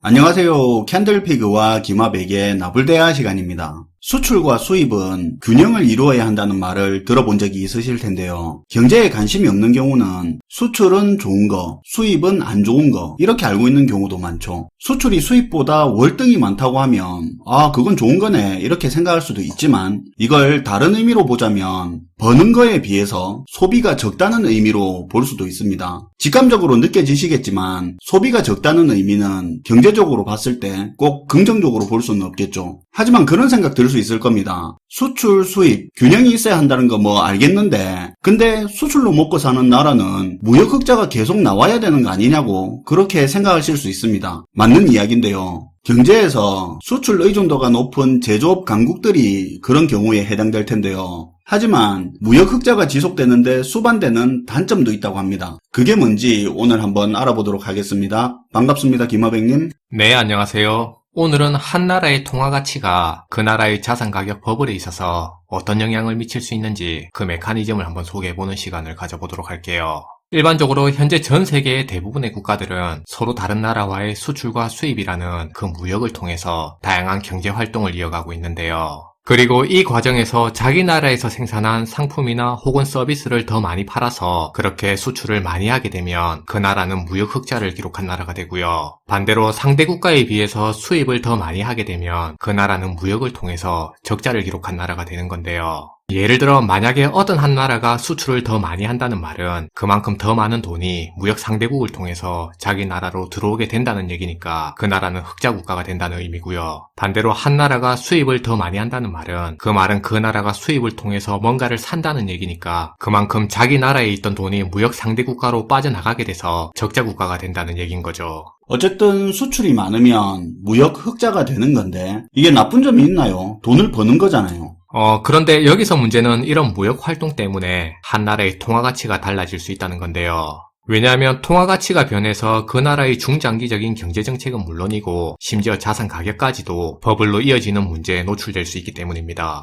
안녕하세요. 캔들피그와 기마백의 나불대화 시간입니다. 수출과 수입은 균형을 이루어야 한다는 말을 들어본 적이 있으실 텐데요. 경제에 관심이 없는 경우는 수출은 좋은 거, 수입은 안 좋은 거 이렇게 알고 있는 경우도 많죠. 수출이 수입보다 월등히 많다고 하면 그건 좋은 거네 이렇게 생각할 수도 있지만 이걸 다른 의미로 보자면 버는 거에 비해서 소비가 적다는 의미로 볼 수도 있습니다. 직감적으로 느껴지시겠지만 소비가 적다는 의미는 경제적으로 봤을 때 꼭 긍정적으로 볼 수는 없겠죠. 하지만 그런 생각 들 수 있을 겁니다. 수출, 수입, 균형이 있어야 한다는 거 알겠는데 근데 수출로 먹고 사는 나라는 무역 흑자가 계속 나와야 되는 거 아니냐고 그렇게 생각하실 수 있습니다. 맞는 이야기인데요. 경제에서 수출 의존도가 높은 제조업 강국들이 그런 경우에 해당될 텐데요. 하지만 무역 흑자가 지속되는데 수반되는 단점도 있다고 합니다. 그게 뭔지 오늘 한번 알아보도록 하겠습니다. 반갑습니다. 김하백님. 네, 안녕하세요. 오늘은 한 나라의 통화 가치가 그 나라의 자산 가격 버블에 있어서 어떤 영향을 미칠 수 있는지 그 메커니즘을 한번 소개해보는 시간을 가져보도록 할게요. 일반적으로 현재 전 세계의 대부분의 국가들은 서로 다른 나라와의 수출과 수입이라는 그 무역을 통해서 다양한 경제 활동을 이어가고 있는데요. 그리고 이 과정에서 자기 나라에서 생산한 상품이나 혹은 서비스를 더 많이 팔아서 그렇게 수출을 많이 하게 되면 그 나라는 무역 흑자를 기록한 나라가 되고요. 반대로 상대 국가에 비해서 수입을 더 많이 하게 되면 그 나라는 무역을 통해서 적자를 기록한 나라가 되는 건데요. 예를 들어 만약에 어떤 한 나라가 수출을 더 많이 한다는 말은 그만큼 더 많은 돈이 무역 상대국을 통해서 자기 나라로 들어오게 된다는 얘기니까 그 나라는 흑자 국가가 된다는 의미고요. 반대로 한 나라가 수입을 더 많이 한다는 말은 그 나라가 수입을 통해서 뭔가를 산다는 얘기니까 그만큼 자기 나라에 있던 돈이 무역 상대 국가로 빠져나가게 돼서 적자 국가가 된다는 얘기인 거죠. 어쨌든 수출이 많으면 무역 흑자가 되는 건데 이게 나쁜 점이 있나요? 돈을 버는 거잖아요. 그런데 여기서 문제는 이런 무역 활동 때문에 한 나라의 통화 가치가 달라질 수 있다는 건데요. 왜냐하면 통화 가치가 변해서 그 나라의 중장기적인 경제 정책은 물론이고 심지어 자산 가격까지도 버블로 이어지는 문제에 노출될 수 있기 때문입니다.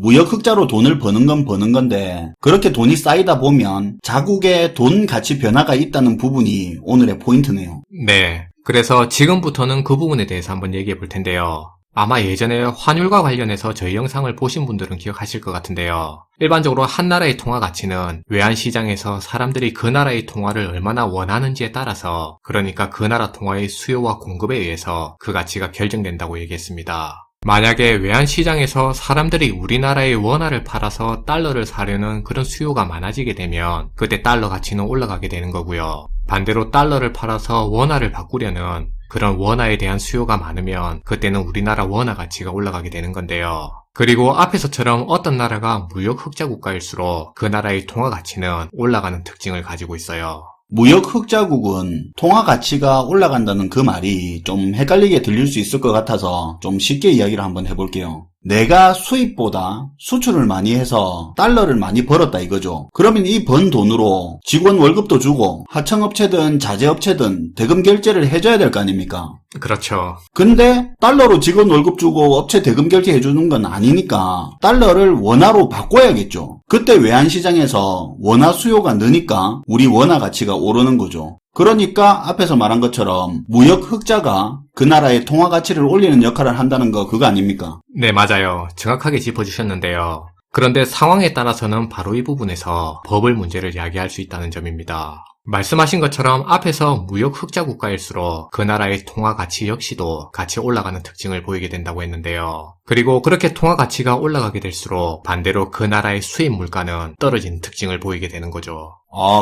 무역 흑자로 돈을 버는 건 버는 건데 그렇게 돈이 쌓이다 보면 자국의 돈 가치 변화가 있다는 부분이 오늘의 포인트네요. 네. 그래서 지금부터는 그 부분에 대해서 한번 얘기해 볼 텐데요. 아마 예전에 환율과 관련해서 저희 영상을 보신 분들은 기억하실 것 같은데요. 일반적으로 한 나라의 통화 가치는 외환시장에서 사람들이 그 나라의 통화를 얼마나 원하는지에 따라서 그러니까 그 나라 통화의 수요와 공급에 의해서 그 가치가 결정된다고 얘기했습니다. 만약에 외환시장에서 사람들이 우리나라의 원화를 팔아서 달러를 사려는 그런 수요가 많아지게 되면 그때 달러 가치는 올라가게 되는 거고요. 반대로 달러를 팔아서 원화를 바꾸려는 그런 원화에 대한 수요가 많으면 그때는 우리나라 원화 가치가 올라가게 되는 건데요. 그리고 앞에서처럼 어떤 나라가 무역 흑자 국가일수록 그 나라의 통화 가치는 올라가는 특징을 가지고 있어요. 무역 흑자국은 통화 가치가 올라간다는 그 말이 좀 헷갈리게 들릴 수 있을 것 같아서 좀 쉽게 이야기를 한번 해볼게요. 내가 수입보다 수출을 많이 해서 달러를 많이 벌었다 이거죠. 그러면 이 번 돈으로 직원 월급도 주고 하청업체든 자재업체든 대금 결제를 해줘야 될 거 아닙니까? 그렇죠. 근데 달러로 직원 월급 주고 업체 대금 결제 해주는 건 아니니까 달러를 원화로 바꿔야겠죠. 그때 외환시장에서 원화 수요가 느니까 우리 원화 가치가 오르는 거죠. 그러니까 앞에서 말한 것처럼 무역 흑자가 그 나라의 통화 가치를 올리는 역할을 한다는 거 그거 아닙니까? 네, 맞아요. 정확하게 짚어주셨는데요. 그런데 상황에 따라서는 바로 이 부분에서 버블 문제를 야기할 수 있다는 점입니다. 말씀하신 것처럼 앞에서 무역 흑자 국가일수록 그 나라의 통화 가치 역시도 같이 올라가는 특징을 보이게 된다고 했는데요. 그리고 그렇게 통화 가치가 올라가게 될수록 반대로 그 나라의 수입 물가는 떨어지는 특징을 보이게 되는 거죠.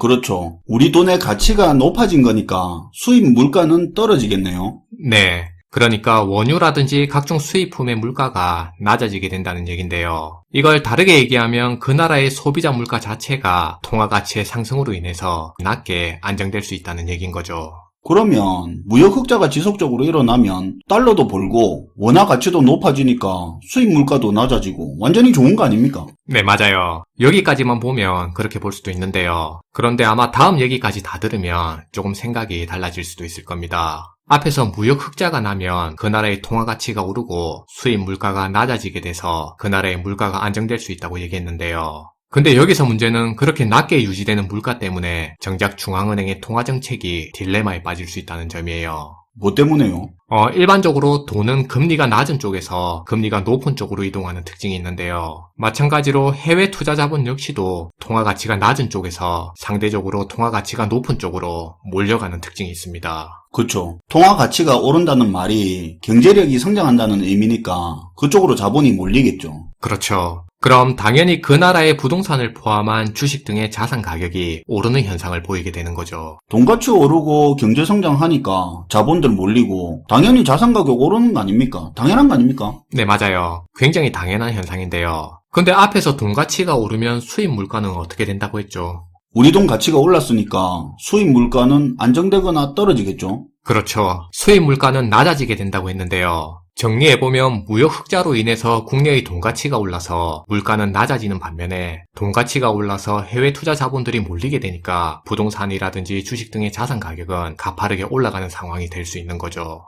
그렇죠. 우리 돈의 가치가 높아진 거니까 수입 물가는 떨어지겠네요. 네. 그러니까 원유라든지 각종 수입품의 물가가 낮아지게 된다는 얘긴데요. 이걸 다르게 얘기하면 그 나라의 소비자 물가 자체가 통화 가치의 상승으로 인해서 낮게 안정될 수 있다는 얘긴 거죠. 그러면 무역 흑자가 지속적으로 일어나면 달러도 벌고 원화 가치도 높아지니까 수입 물가도 낮아지고 완전히 좋은 거 아닙니까? 네, 맞아요. 여기까지만 보면 그렇게 볼 수도 있는데요. 그런데 아마 다음 얘기까지 다 들으면 조금 생각이 달라질 수도 있을 겁니다. 앞에서 무역 흑자가 나면 그 나라의 통화 가치가 오르고 수입 물가가 낮아지게 돼서 그 나라의 물가가 안정될 수 있다고 얘기했는데요. 근데 여기서 문제는 그렇게 낮게 유지되는 물가 때문에 정작 중앙은행의 통화정책이 딜레마에 빠질 수 있다는 점이에요. 뭐 때문에요? 일반적으로 돈은 금리가 낮은 쪽에서 금리가 높은 쪽으로 이동하는 특징이 있는데요. 마찬가지로 해외 투자 자본 역시도 통화 가치가 낮은 쪽에서 상대적으로 통화 가치가 높은 쪽으로 몰려가는 특징이 있습니다. 그쵸. 통화 가치가 오른다는 말이 경제력이 성장한다는 의미니까 그쪽으로 자본이 몰리겠죠. 그렇죠. 그럼 당연히 그 나라의 부동산을 포함한 주식 등의 자산 가격이 오르는 현상을 보이게 되는 거죠. 돈가치 오르고 경제 성장하니까 자본들 몰리고 당연히 자산 가격 오르는 거 아닙니까? 당연한 거 아닙니까? 네, 맞아요. 굉장히 당연한 현상인데요. 근데 앞에서 돈 가치가 오르면 수입 물가는 어떻게 된다고 했죠? 우리 돈 가치가 올랐으니까 수입 물가는 안정되거나 떨어지겠죠? 그렇죠. 수입 물가는 낮아지게 된다고 했는데요. 정리해보면 무역 흑자로 인해서 국내의 돈 가치가 올라서 물가는 낮아지는 반면에 돈 가치가 올라서 해외 투자 자본들이 몰리게 되니까 부동산이라든지 주식 등의 자산 가격은 가파르게 올라가는 상황이 될 수 있는 거죠.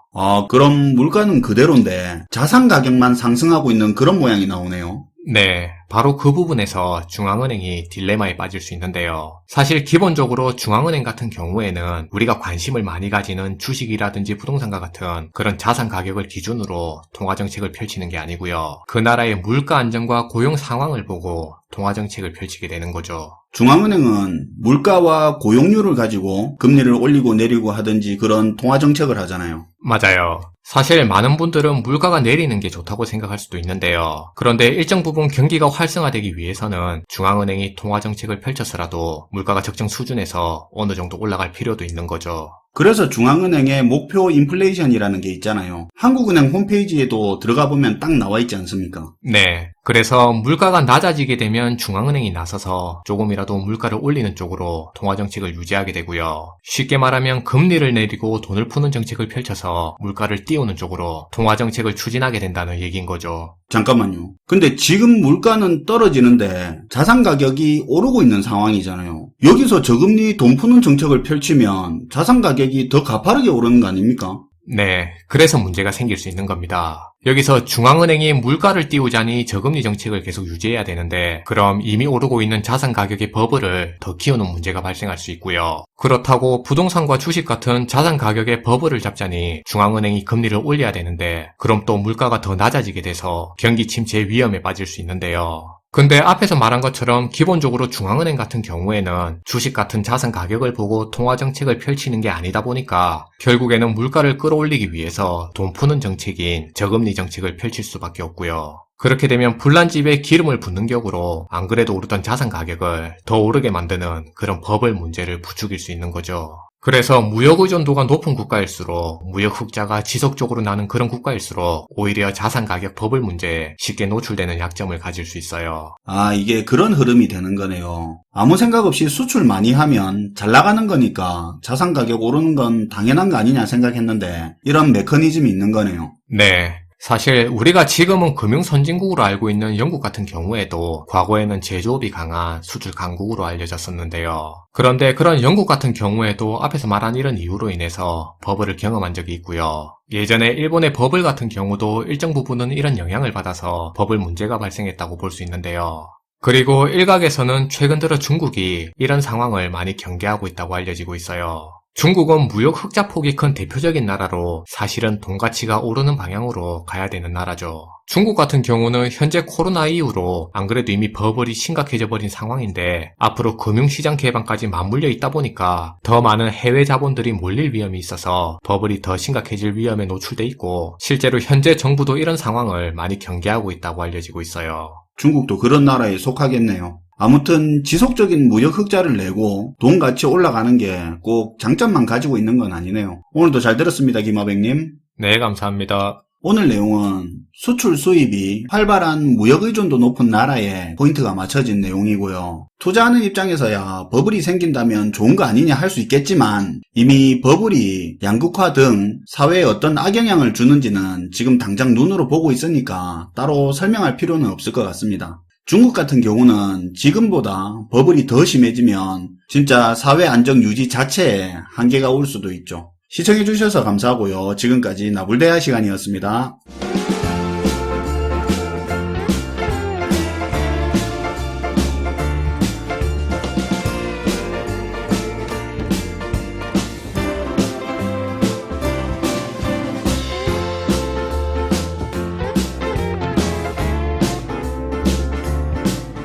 그럼 물가는 그대로인데 자산 가격만 상승하고 있는 그런 모양이 나오네요. 네, 바로 그 부분에서 중앙은행이 딜레마에 빠질 수 있는데요. 사실 기본적으로 중앙은행 같은 경우에는 우리가 관심을 많이 가지는 주식이라든지 부동산과 같은 그런 자산 가격을 기준으로 통화정책을 펼치는 게 아니고요. 그 나라의 물가 안정과 고용 상황을 보고 통화정책을 펼치게 되는 거죠. 중앙은행은 물가와 고용률을 가지고 금리를 올리고 내리고 하든지 그런 통화정책을 하잖아요. 맞아요. 사실 많은 분들은 물가가 내리는 게 좋다고 생각할 수도 있는데요. 그런데 일정 부분 경기가 활성화되기 위해서는 중앙은행이 통화정책을 펼쳐서라도 물가가 적정 수준에서 어느 정도 올라갈 필요도 있는 거죠. 그래서 중앙은행의 목표 인플레이션이라는 게 있잖아요. 한국은행 홈페이지에도 들어가 보면 딱 나와 있지 않습니까? 네. 그래서 물가가 낮아지게 되면 중앙은행이 나서서 조금이라도 물가를 올리는 쪽으로 통화정책을 유지하게 되고요. 쉽게 말하면 금리를 내리고 돈을 푸는 정책을 펼쳐서 물가를 띄우는 쪽으로 통화정책을 추진하게 된다는 얘기인 거죠. 잠깐만요. 근데 지금 물가는 떨어지는데 자산 가격이 오르고 있는 상황이잖아요. 여기서 저금리 돈 푸는 정책을 펼치면 자산 가격이 더 가파르게 오르는 거 아닙니까? 네, 그래서 문제가 생길 수 있는 겁니다. 여기서 중앙은행이 물가를 띄우자니 저금리 정책을 계속 유지해야 되는데 그럼 이미 오르고 있는 자산 가격의 버블을 더 키우는 문제가 발생할 수 있고요. 그렇다고 부동산과 주식 같은 자산 가격의 버블을 잡자니 중앙은행이 금리를 올려야 되는데 그럼 또 물가가 더 낮아지게 돼서 경기 침체 위험에 빠질 수 있는데요. 근데 앞에서 말한 것처럼 기본적으로 중앙은행 같은 경우에는 주식 같은 자산 가격을 보고 통화정책을 펼치는 게 아니다 보니까 결국에는 물가를 끌어올리기 위해서 돈 푸는 정책인 저금리 정책을 펼칠 수밖에 없고요. 그렇게 되면 불난집에 기름을 붓는 격으로 안 그래도 오르던 자산 가격을 더 오르게 만드는 그런 버블 문제를 부추길 수 있는 거죠. 그래서 무역 의존도가 높은 국가일수록 무역 흑자가 지속적으로 나는 그런 국가일수록 오히려 자산 가격 버블 문제에 쉽게 노출되는 약점을 가질 수 있어요. 이게 그런 흐름이 되는 거네요. 아무 생각 없이 수출 많이 하면 잘 나가는 거니까 자산 가격 오르는 건 당연한 거 아니냐 생각했는데 이런 메커니즘이 있는 거네요. 네. 사실 우리가 지금은 금융 선진국으로 알고 있는 영국 같은 경우에도 과거에는 제조업이 강한 수출 강국으로 알려졌었는데요. 그런데 그런 영국 같은 경우에도 앞에서 말한 이런 이유로 인해서 버블을 경험한 적이 있고요. 예전에 일본의 버블 같은 경우도 일정 부분은 이런 영향을 받아서 버블 문제가 발생했다고 볼 수 있는데요. 그리고 일각에서는 최근 들어 중국이 이런 상황을 많이 경계하고 있다고 알려지고 있어요. 중국은 무역 흑자 폭이 큰 대표적인 나라로 사실은 돈 가치가 오르는 방향으로 가야 되는 나라죠. 중국 같은 경우는 현재 코로나 이후로 안 그래도 이미 버블이 심각해져 버린 상황인데 앞으로 금융시장 개방까지 맞물려 있다 보니까 더 많은 해외 자본들이 몰릴 위험이 있어서 버블이 더 심각해질 위험에 노출돼 있고 실제로 현재 정부도 이런 상황을 많이 경계하고 있다고 알려지고 있어요. 중국도 그런 나라에 속하겠네요. 아무튼 지속적인 무역 흑자를 내고 돈 가치 올라가는 게 꼭 장점만 가지고 있는 건 아니네요. 오늘도 잘 들었습니다, 김하백님. 네, 감사합니다. 오늘 내용은 수출 수입이 활발한 무역 의존도 높은 나라에 포인트가 맞춰진 내용이고요. 투자하는 입장에서야 버블이 생긴다면 좋은 거 아니냐 할 수 있겠지만 이미 버블이 양극화 등 사회에 어떤 악영향을 주는지는 지금 당장 눈으로 보고 있으니까 따로 설명할 필요는 없을 것 같습니다. 중국 같은 경우는 지금보다 버블이 더 심해지면 진짜 사회 안정 유지 자체에 한계가 올 수도 있죠. 시청해주셔서 감사하고요. 지금까지 나불대화 시간이었습니다.